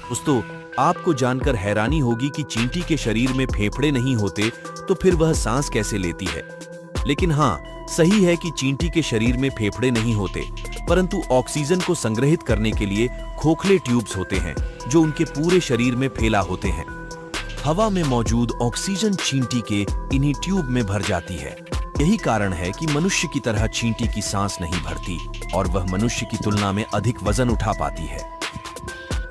दोस्तों, आपको जानकर हैरानी होगी कि चींटी के शरीर में फेफड़े नहीं होते, तो फिर वह सांस कैसे लेती है। लेकिन हाँ, सही है कि चींटी के शरीर में फेफड़े नहीं होते, परंतु ऑक्सीजन को संग्रहित करने के लिए खोखले ट्यूब्स होते हैं, जो उनके पूरे शरीर में फैला होते हैं। हवा में मौजूद ऑक्सीजन चींटी के इन्हीं ट्यूब में भर जाती है। यही कारण है कि मनुष्य की तरह चींटी की सांस नहीं भरती और वह मनुष्य की तुलना में अधिक वजन उठा पाती है।